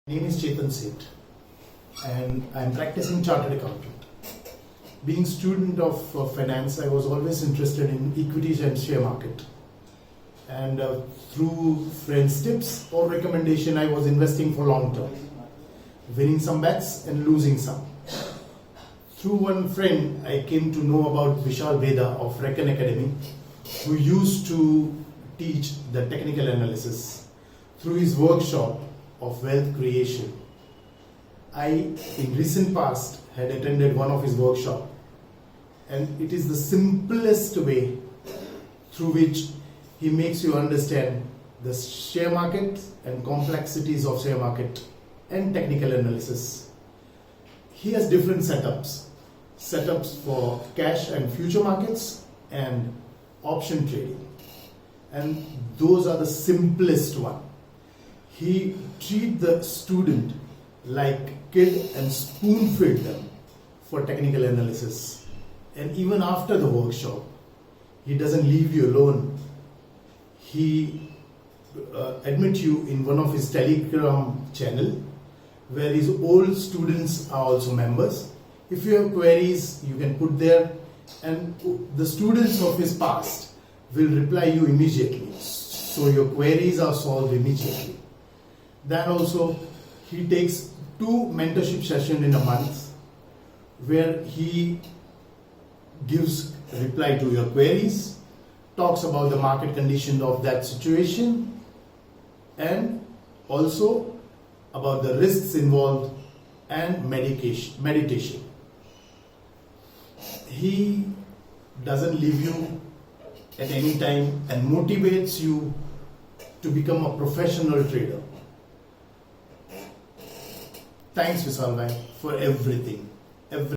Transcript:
My name is Chetan Seth and I am practicing chartered accountant. Being student of finance, I was always interested in equities and share market. And through friends' tips or recommendation, I was investing for long term, winning some bets and losing some. Through one friend, I came to know about Vishal Bheda of Reckon Academy, who used to teach the technical analysis. Through his workshop of wealth creation, I, in recent past, had attended one of his workshops, and it is the simplest way through which he makes you understand the share market and complexities of share market and technical analysis. He has different setups for cash and future markets and option trading, and those are the simplest one. He treats the student like kid and spoon-fed them for technical analysis. And even after the workshop, he doesn't leave you alone. He admits you in one of his Telegram channel, where his old students are also members. If you have queries, you can put there, and the students of his past will reply you immediately. So your queries are solved immediately. Then also, he takes 2 mentorship sessions in a month, where he gives reply to your queries, talks about the market condition of that situation, and also about the risks involved and meditation. He doesn't leave you at any time and motivates you to become a professional trader. Thanks, Vishal bhai, for everything.